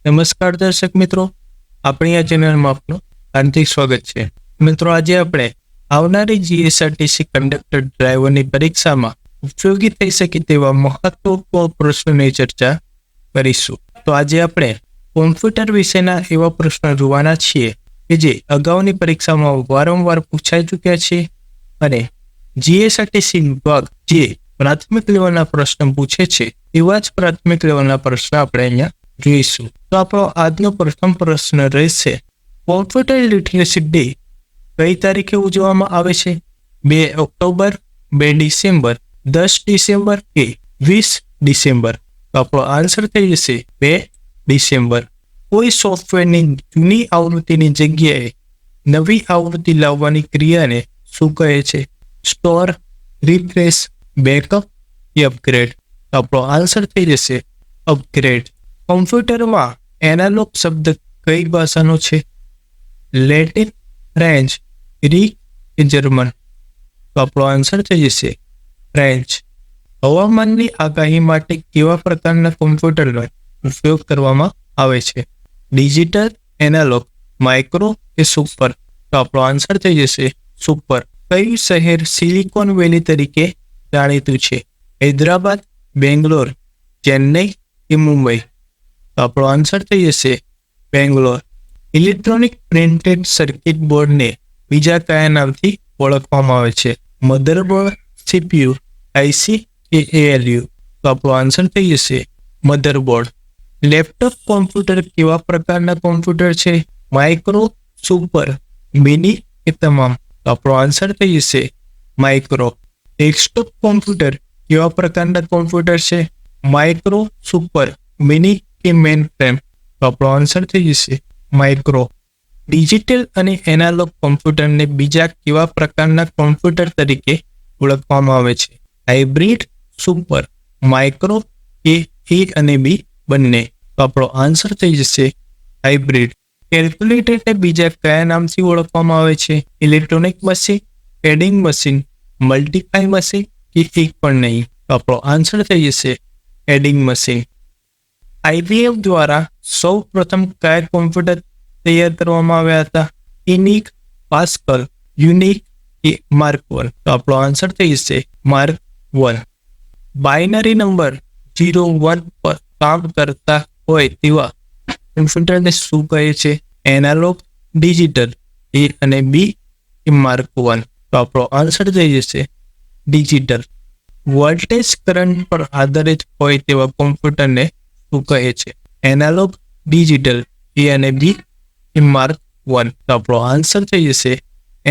નમસ્કાર દર્શક મિત્રો, આપણી આ ચેનલમાં આપનું હાર્દિક સ્વાગત છે. મિત્રો, આજે આપણે આવનારી gsrtc કંડક્ટર ડ્રાઈવરની પરીક્ષામાં ઉપયોગી થઈ શકે તેવા મહત્વપૂર્ણ પ્રશ્નોની ચર્ચા કરીશું. તો આજે આપણે કોમ્પ્યુટર વિશેના એવા પ્રશ્નો જોવાના છીએ કે જે અગાઉની પરીક્ષામાં વારંવાર પૂછાઈ ચૂક્યા છે અને gsrtc વિભાગ જે પ્રાથમિક લેવલના પ્રશ્ન પૂછે છે એવા જ પ્રાથમિક લેવલના પ્રશ્ન આપણે અહીંયા જોઈશું. તો આપણો આજનો પ્રથમ પ્રશ્ન રહેશે, કોમ્પ્યુટર લિટરસી ડે કઈ તારીખે ઉજવવામાં આવે છે? 2 ઓક્ટોબર, 2 ડિસેમ્બર, 10 ડિસેમ્બર કે 20 ડિસેમ્બર? તો આપણો આન્સર થઈ જશે 2 ડિસેમ્બર. કોઈ સોફ્ટવેરની જૂની આવૃત્તિની જગ્યાએ નવી આવૃત્તિ લાવવાની ક્રિયાને શું કહે છે? સ્ટોર, રિફ્રેશ, બેકઅપ કે અપગ્રેડ? તો આપણો આન્સર થઈ જશે અપગ્રેડ. કોમ્પ્યુટરમાં એનાલોગ શબ્દ કઈ ભાષાનો છે? લેટિન, ફ્રેન્ચ, ગ્રીક કે જર્મન? તો આપણો આન્સર થઈ જશે ફ્રેન્ચ. હવામાનની આગાહી માટે કેવા પ્રકારના કોમ્પ્યુટરનો ઉપયોગ કરવામાં આવે છે? ડિજિટલ, એનાલોગ, માઇક્રો કે સુપર? તો આપણો આન્સર થઈ જશે સુપર. કયું શહેર સિલિકોન વેલી તરીકે જાણીતું છે? હૈદરાબાદ, બેંગ્લોર, ચેન્નઈ કે મુંબઈ? તો આપણો આન્સર થઈ જશે બેંગ્લોર. ઇલેક્ટ્રોનિક પ્રિન્ટેડ સર્કિટ બોર્ડને બીજા કયા નામથી ઓળખવામાં આવે છે? મધરબોર્ડ, સીપીયુ, આઈસી કે એએલયુ? તો આપણો આન્સર થઈ જશે મધરબોર્ડ. લેપટોપ કોમ્પ્યુટર કેવા પ્રકારના કોમ્પ્યુટર છે? માઇક્રો, સુપર, મિની કે તમામ? તો આપણો આન્સર થઈ જશે માઇક્રો. ડેસ્કટોપ કોમ્પ્યુટર કેવા પ્રકારના કોમ્પ્યુટર છે? માઇક્રો, સુપર, મિની કે મેઇન ફ્રેમ? તો આપણો આન્સર થઈ જશે માઇક્રો. ડિજિટલ અને એનાલોગ કોમ્પ્યુટરને બીજા કેવા પ્રકારના કોમ્પ્યુટર તરીકે ઓળખવામાં આવે છે? હાઇબ્રિડ, સુપર, માઇક્રો કે એ અને બી બંને? તો આપણો આન્સર થઈ જશે હાઇબ્રિડ. કેલ્ક્યુલેટરને બીજા કયા નામથી ઓળખવામાં આવે છે? Electronic machine, adding machine, multiply machine કે એક પણ નહીં? તો આપણો આન્સર થઈ જશે એડિંગ મશીન. IBM દ્વારા સૌ પ્રથમ કયા કોમ્પ્યુટર તૈયાર કરવામાં આવ્યા હતા? ઇનિક, પાસ્કલ, યુનિક કે માર્ક 1? તો આપણો આન્સર થઈ જશે માર્ક 1. બાઇનરી નંબર 0-1 પર કામ કરતા હોય તેવા કોમ્પ્યુટરને શું કહે છે? એનાલોગ, ડિજિટલ, એ અને બી કે માર્ક 1? તો આપણો આન્સર થઈ જશે ડિજિટલ. વોલ્ટેજ કરંટ પર આધારિત હોય તેવા કોમ્પ્યુટરને શું કહે છે? એનાલોગ, ડિજિટલ, એ અને બી કે માર્ક 1? તો આપણો આન્સર થઈ જશે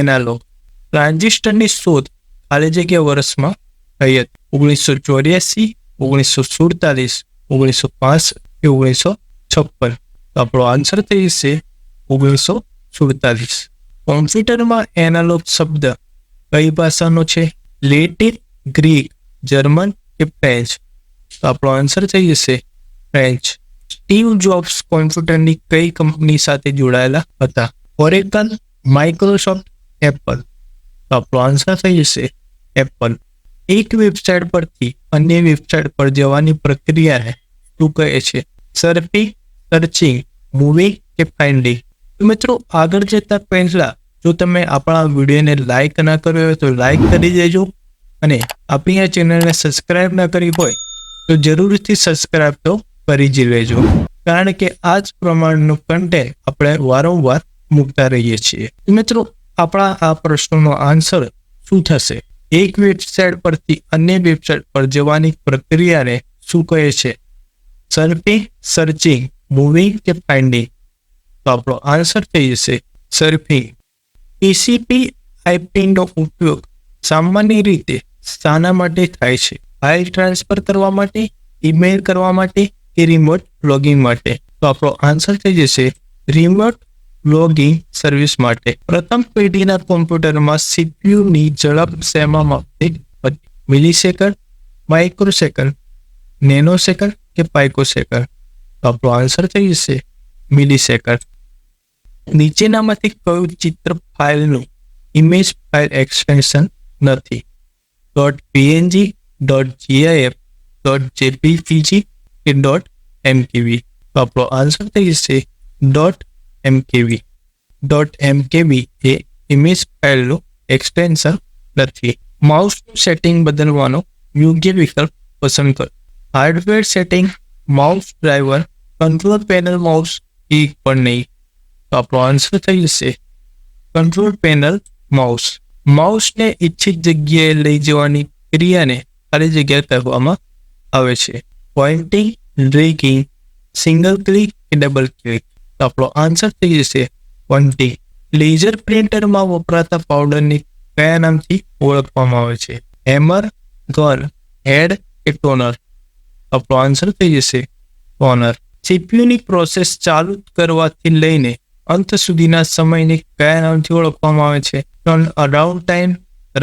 એનાલોગ. ટ્રાન્ઝિસ્ટરની શોધ ખાલી જગ્યા વર્ષમાં થઈ હતી? 1984, 1947, 1905 કે 1956? તો આપણો આન્સર થઈ જશે 1947. કોમ્પ્યુટરમાં એનાલોગ શબ્દ કઈ ભાષાનો છે? લેટિન, ગ્રીક, જર્મન કે ફ્રેન્ચ? તો આપણો આન્સર થઈ જશે ફ્રેન્ચ. સ્ટીવ જોબ્સ કોમ્પ્યુટરની કઈ કંપની સાથે જોડાયેલા હતા? Oracle, Microsoft, Apple? તો આપણો આન્સર થઈ જશે એપલ. એક વેબસાઇટ પરથી અન્ય વેબસાઇટ પર જવાની પ્રક્રિયાને શું કહે છે? સર્ફિંગ, સર્ચિંગ, મૂવિંગ કે ફાઇન્ડિંગ? તો મિત્રો, આગળ જતા પહેલા જો તમે આપણા વિડીયોને લાઇક ના કર્યો હોય તો લાઇક કરી દેજો અને આપણી આ ચેનલને સબસ્ક્રાઇબ ના કરી હોય તો જરૂરથી સબસ્ક્રાઇબ તો કરી જ લેજો, કારણ કે આ જ પ્રમાણનું કન્ટેન્ટ આપણે વારંવાર મૂકતા રહીએ છીએ. મિત્રો, આપણા આ પ્રશ્નનો આન્સર શું થશે? એક વેબસાઇટ પરથી અન્ય વેબસાઇટ પર જવાની પ્રક્રિયાને શું કહે છે? સર્ફિંગ, સર્ચિંગ, મૂવિંગ કે ફાઇન્ડિંગ? તો આપણો આન્સર થઈ જશે સર્ફિંગ. TCP/IP નો ઉપયોગ સામાન્ય રીતે શાના માટે થાય છે? ફાઇલ ટ્રાન્સફર કરવા માટે, ઈમેલ કરવા માટે કે રિમોટ લોગિંગ માટે? તો આપણો આન્સર થઈ જશે રિમોટ લોગિંગ સર્વિસ માટે. પ્રથમ પેઢીના કોમ્પ્યુટરમાં સીપીયુની ઝડપ શેમાં માપતી હતી? મિલિસેકન્ડ, માઇક્રોસેકન્ડ, નેનોસેકન્ડ કે પાઇકોસેકન્ડ? તો આપણો આન્સર થઈ જશે મિલિસેકન્ડ. નીચેનામાંથી કયું ચિત્ર ફાઇલનું ઇમેજ ફાઇલ એક્સટેન્શન નથી? .png, .gif, .jpeg કે .mkv? તો આપણો આન્સર થઈ જશે .mkv. .mkv એ ઇમેજ ફાઇલનું એક્સટેન્શન નથી. માઉસનું સેટિંગ બદલવાનો યોગ્ય વિકલ્પ પસંદ કરો. Hardware setting, mouse driver, control panel, mouse key પણ નહીં. તો આપણો આન્સર થઈ જશે કંટ્રોલ પેનલ માઉસ. માઉસને ઈચ્છિત જગ્યાએ લઈ જવાની ક્રિયાને ખાલી જગ્યા કહેવામાં આવે છે. પોઇન્ટિંગ, ડ્રેગિંગ, સિંગલ ક્લિક કે ડબલ ક્લિક. તો આપણો આન્સર થઈ જશે પોઇન્ટિંગ. લેઝર પ્રિન્ટરમાં વપરાતા પાવડરની કયા નામથી ઓળખવામાં આવે છે? હેમર, ગન, હેડ કે ટોનર. આપણો આન્સર થઈ જશે ટોનર. સીપીયુની પ્રોસેસ ચાલુ કરવાથી લઈને અંત સુધીના સમયને કયા નામથી ઓળખવામાં આવે છે? Turn around time,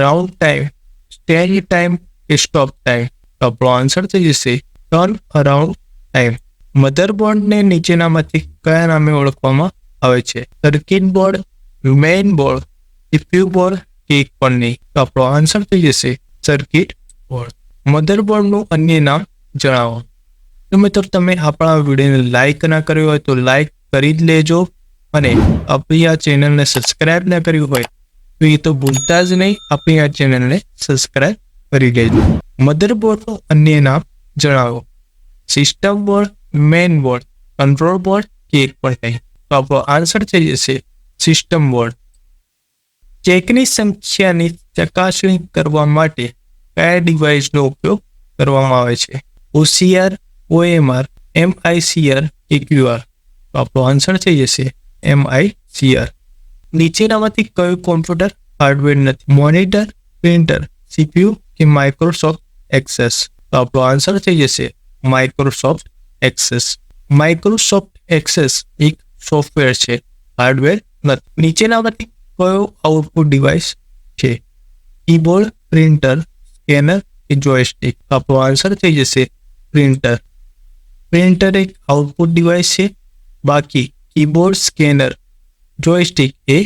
round time, stand time કે સ્ટોપ ટાઈમ. તો આપણો આન્સર થઈ જશે ટર્ન અરાઉન્ડ ટાઈમ. મધરબોર્ડને નીચેનામાંથી કયા નામે ઓળખવામાં આવે છે? Circuit board, main board, CPU board કે એક પણ નહીં. તો આપણો આન્સર થઈ જશે સર્કિટ બોર્ડ. મધરબોર્ડનું અન્ય નામ જણાવો. તો મિત્રો તમે આપણા વિડીયોને લાઇક ના કર્યો હોય તો લાઇક કરી જ લેજો, અને આપણી આ ચેનલને સબસ્ક્રાઇબ ના કર્યું હોય તો એ તો ભૂલતા જ નહીં, આપણી આ ચેનલને સબસ્ક્રાઇબ કરી લેજો. મધરબોર્ડનું અન્ય નામ જણાવો. System board, main board, control board કે એક પણ નહીં. તો આપણો આન્સર થઈ જશે સિસ્ટમ બોર્ડ. ચેકની સંખ્યાની ચકાસણી કરવા માટે કયા ડિવાઇસનો ઉપયોગ કરવામાં આવે છે? OCR, OMR, MICR કે QR. તો આપણો આન્સર થઈ જશે MICR. નીચેનામાંથી કયું કોમ્પ્યુટર હાર્ડવેર નથી? મોનિટર, પ્રિન્ટર, CPU કે માઇક્રોસોફ્ટ એક્સેસ. તો આપણો આન્સર થઈ જશે માઇક્રોસોફ્ટ એક્સેસ. માઇક્રોસોફ્ટ એક્સેસ એક સોફ્ટવેર છે, હાર્ડવેર નથી. નીચેનામાંથી કયો આઉટપુટ ડિવાઇસ છે? કીબોર્ડ, પ્રિન્ટર, સ્કેનર કે જોયસ્ટિક. આપણો આન્સર થઈ જશે પ્રિન્ટર. પ્રિન્ટર એક આઉટપુટ ડિવાઇસ છે, બાકી કીબોર્ડ, સ્કેનર, જોયસ્ટિક એ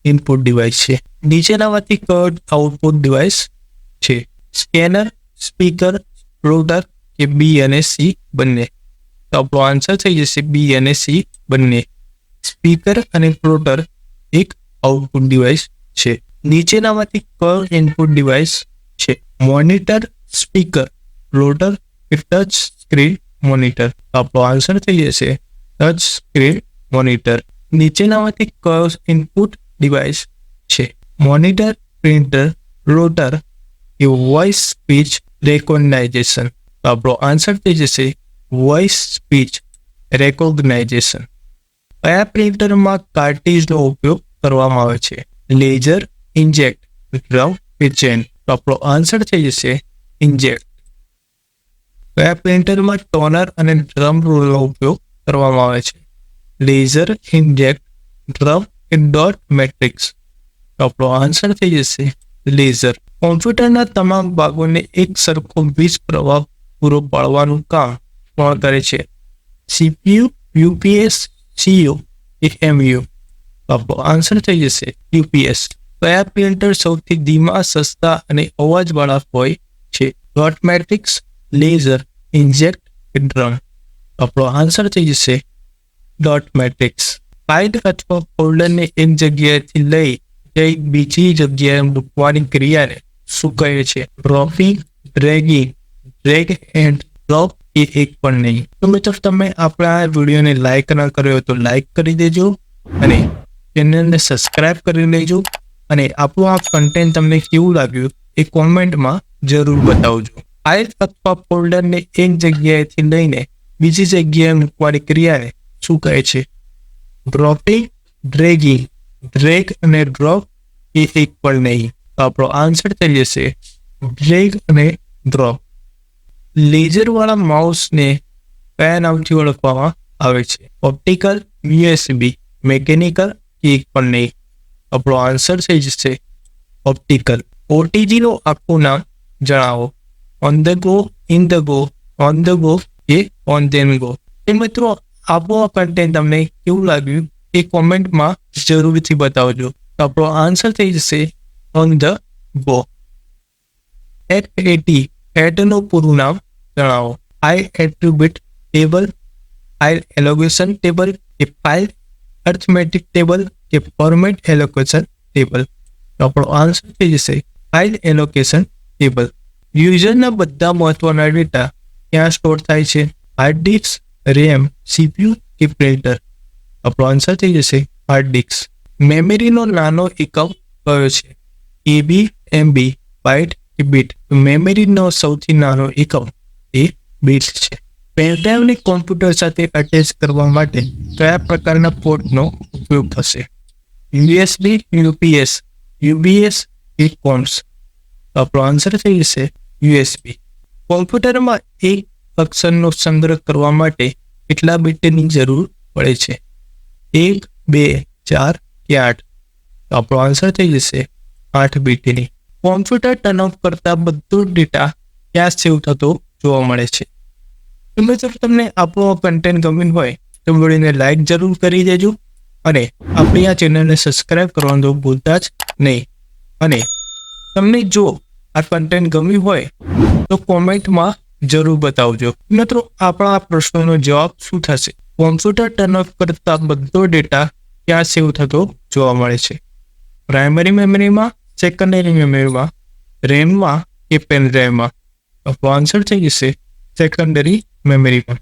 ઇનપુટ ડિવાઇસ છે. નીચેનામાંથી કયો આઉટપુટ ડિવાઇસ છે? સ્કેનર, સ્પીકર, પ્લોટર કે B અને C બંને. તો આપણો આન્સર થઈ જશે B અને C બંને. સ્પીકર અને પ્લોટર એક આઉટપુટ ડિવાઇસ છે. નીચેનામાંથી કયો ઇનપુટ ડિવાઇસ છે? મોનિટર, સ્પીકર, પ્લોટર કે ટચ સ્ક્રીન મોનિટર. આપણો આન્સર થઈ જશે ટચ સ્ક્રીન મોનિટર. નીચેનામાંથી કયો ઇનપુટ ડિવાઇસ છે? મોનિટર, પ્રિન્ટર, પ્લોટર કે વોઇસ સ્પીચ રેકોગ્નાઇઝેશન. આપણો આન્સર થઈ જશે વોઇસ સ્પીચ રેકોગ્નાઇઝેશન. કયા પ્રિન્ટરમાં કાર્ટ્રીજનો ઉપયોગ કરવામાં આવે છે? લેઝર, ઇન્જેક્ટ, ડ્રમ કે ચેન. તો આપણો આન્સર થઈ જશે ઇન્જેક્ટ. કયા પ્રિન્ટરમાં ટોનર અને ડ્રમ રૂલનો ઉપયોગ કરવામાં આવે છે? લેઝર, ઇન્જેક્ટ, ડ્રમ કે ડોટ મેટ્રિક્સ. તો આપણો આન્સર થઈ જશે લેઝર. કોમ્પ્યુટરના તમામ ભાગોને એક સરખો વીજ પ્રવાહ પૂરો પાડવાનું કામ કોણ કરે છે? CPU, UPS, CO કે MU. તો આપણો આન્સર થઈ જશે UPS. કયા પ્રિન્ટર સૌથી ધીમા, સસ્તા અને અવાજવાળા હોય છે? ડોટ મેટ્રિક્સ, લેઝર, ઇન્જેક્ટ કે ડ્રમ. આપણો આન્સર થઈ જશે ડોટ મેટ્રિક્સ. ફાઇલ અથવા ફોલ્ડરને એક જગ્યાએથી લઈ જઈ બીજી જગ્યાએ મૂકવાની ક્રિયાને શું કહે છે? Dropping, dragging, drag and drop એ એક પણ નહીં. તો મિત્રો તમે આપણા વિડીયોને લાઇક ના કર્યો તો લાઇક કરી દેજો, અને ચેનલને સબસ્ક્રાઇબ કરી લેજો, અને આપણું આ કન્ટેન્ટ તમને કેવું લાગ્યું એ કોમેન્ટમાં જરૂર બતાવજો. ફાઇલ અથવા ફોલ્ડરને એક જગ્યાએથી લઈને બીજી જગ્યાએ મૂકવાની ક્રિયાને શું કહે છે? ડ્રોપિંગ, ડ્રેગિંગ, ડ્રેગ અને ડ્રોપ એ એક પણ નહીં. તો આપણો આન્સર થઈ જશે ડ્રેગ અને ડ્રોપ. લેઝરવાળા માઉસને કયા નામથી ઓળખવામાં આવે છે? ઓપ્ટિકલ, USB, મેકેનિકલ કે એક પણ નહીં. આપણો આન્સર થઈ જશે ઓપ્ટિકલ. OTGનું આખું નામ જણાવો. On the go, in the go, on the go કે ઓન ધેન ગો. એ મિત્રો આપણું આ કન્ટેન્ટ તમને કેવું લાગ્યું એ કોમેન્ટમાં જરૂરથી બતાવજો. તો આપણો આન્સર થઈ જશે ઓન ધ ગો. FAT, FATનું પૂરું નામ જણાવો. High attribute table, file allocation table કે ફાઇલ અર્થમેટિક ટેબલ કે ફોર્મેટ એલોકેશન ટેબલ? તો આપણો આન્સર થઈ જશે ફાઇલ એલોકેશન ટેબલ. યુઝરના બધા મહત્વના ડેટા ક્યાં સ્ટોર થાય છે? હાર્ડ ડિસ્ક, રેમ, સીપીયુ કે પ્રિન્ટર? આપણો આન્સર થઈ જશે હાર્ડ ડિસ્ક. મેમરીનો નાનો એકમ કયો છે? એબી, એમબી, બાઇટ કે બીટ? મેમરીનો સૌથી નાનો એકમ એ બીટ છે. પેનડ્રાઈવને કોમ્પ્યુટર સાથે અટેચ કરવા માટે કયા પ્રકારના પોર્ટનો ઉપયોગ થશે? યુએસબી, યુપીએસ, યુબીએસ કે કોમ્સ? આપણો આન્સર થઈ જશે યુએસબી. કોમ્પ્યુટરમાં એક અક્ષરનો સંગ્રહ કરવા માટે કેટલા બીટની જરૂર પડે છે? 1, 2, 4 કે 8? તો આપણો આન્સર થઈ જશે 8 બીટની. કોમ્પ્યુટર ટર્ન ઓફ કરતા બધો ડેટા ક્યાં સેવ થતો જોવા મળે છે? તો મિત્રો તમને આપણો કન્ટેન્ટ ગમ્યું હોય તો વિડીયોને લાઈક જરૂર કરી દેજો અને આપણી આ ચેનલને સબસ્ક્રાઈબ કરવાનું ભૂલતા જ નહીં. અને તમને જો આ કન્ટેન્ટ ગમ્યું હોય તો કોમેન્ટમાં જરૂર બતાવજો. મિત્રો આપણા આ પ્રશ્નનો જવાબ શું થશે? કોમ્પ્યુટર ટર્ન ઓફ કરતા બધો ડેટા ક્યાં સેવ થતો જોવા મળે છે? પ્રાઇમરી મેમરીમાં, સેકન્ડરી મેમરીમાં, રેમમાં કે પેન ડ્રાઈવમાં? આન્સર થઈ જશે સેકન્ડરી મેમરીમાં.